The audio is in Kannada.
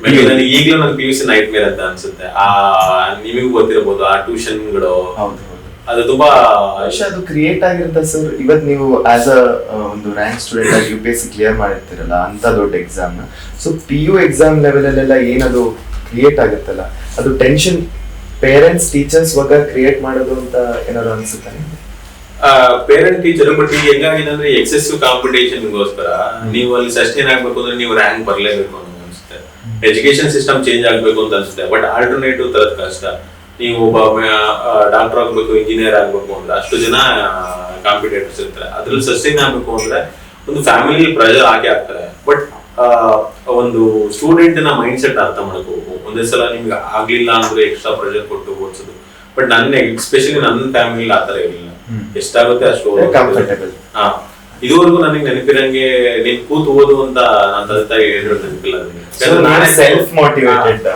ನನಗೆ ಈಗಲೂ ನನ್ PUC ನೈಟ್ ಮೇರ್ ಅಂತ ಅನ್ಸುತ್ತೆ. ನಿಮಗೂ ಗೊತ್ತಿರಬಹುದು ಆ ಟ್ಯೂಷನ್ಗಳು, ಅದು ತುಂಬಾ ಅದು ಕ್ರಿಯೇಟ್ ಆಗಿರುತ್ತೆ ಸರ್. ಇವತ್ತು ನೀವು ಆಸ್ ಒಂದು ರ್ಯಾಂಕ್ ಸ್ಟೂಡೆಂಟ್ ಆಗಿ UPSC ಕ್ಲಿಯರ್ ಮಾಡಿರ್ತೀರಲ್ಲ ಅಂತ ದೊಡ್ಡ exam, so PU exam level ಅಲ್ಲೆಲ್ಲ ಏನದು ಕ್ರಿಯೇಟ್ ಆಗುತ್ತಲ್ಲ, ಅದು ಟೆನ್ಷನ್ ಪೇರೆಂಟ್ಸ್ ಟೀಚರ್ಸ್ ವಗ ಕ್ರಿಯೇಟ್ ಮಾಡೋದು ಅಂತ ಏನಾದ್ರು ಅನ್ಸುತ್ತೆ ನಿಮ್ಗೆ? ಪೇರೆಂಟ್ ಟೀಚರ್, ಬಟ್ ಈಗ ಹೆಂಗಾಗಿದೆ ಅಂದ್ರೆ ಎಕ್ಸೆಸಿವ್ ಕಾಂಪಿಟೇಷನ್ಗೋಸ್ಕರ ನೀವು ಅಲ್ಲಿ ಸಸ್ಟೈನ್ ಆಗ್ಬೇಕು ಅಂದ್ರೆ ನೀವು ರ್ಯಾಂಕ್ ಬರ್ಲೇಬೇಕು ಅಂತ ಅನ್ಸುತ್ತೆ. ಎಜುಕೇಶನ್ ಸಿಸ್ಟಮ್ ಚೇಂಜ್ ಆಗ್ಬೇಕು ಅಂತ ಅನ್ಸುತ್ತೆ. ಬಟ್ ಆಲ್ಟರ್ನೇಟಿವ್ ತರದ ಕಷ್ಟ. ನೀವು ಒಬ್ಬ ಡಾಕ್ಟರ್ ಆಗ್ಬೇಕು, ಇಂಜಿನಿಯರ್ ಆಗ್ಬೇಕು ಅಂದ್ರೆ ಅಷ್ಟು ಜನ ಕಾಂಪಿಟೇಟರ್ಸ್ ಇರ್ತಾರೆ. ಅದ್ರಲ್ಲಿ ಸಸ್ಟೈನ್ ಆಗ್ಬೇಕು ಅಂದ್ರೆ ಒಂದು ಫ್ಯಾಮಿಲಿ ಪ್ರೆಷರ್ ಹಾಕಿ ಆಗ್ತಾರೆ. ಬಟ್ ಒಂದು ಸ್ಟೂಡೆಂಟ್ ನ ಮೈಂಡ್ ಸೆಟ್ ಅರ್ಥ ಮಾಡ್ಕೋಬೇಕು. ಒಂದೇ ಸಲ ನಿಮ್ಗೆ ಆಗ್ಲಿಲ್ಲ ಅಂದ್ರೆ ಎಕ್ಸ್ಟ್ರಾ ಪ್ರೆಷರ್ ಕೊಟ್ಟು ಓದಿಸೋದು. ಬಟ್ ಎಸ್ಪೆಷಲಿ ನನ್ನ ಫ್ಯಾಮಿಲಿ ಆತರ ಇರಲಿಲ್ಲ. ಎಷ್ಟಾಗುತ್ತೆ ಅಷ್ಟು ಕಂಫರ್ಟೇಬಲ್. ಇದುವರೆಗೂ ನನಗೆ ನೆನಪಿರಂಗೆ ನೀನ್ ಕೂತು ಓದು ಅಂತ ನನ್ನ ತಂದೆ ತಾಯಿ ಹೇಳಿರೋ ನೆನಪಿಲ್ಲ. Self motivated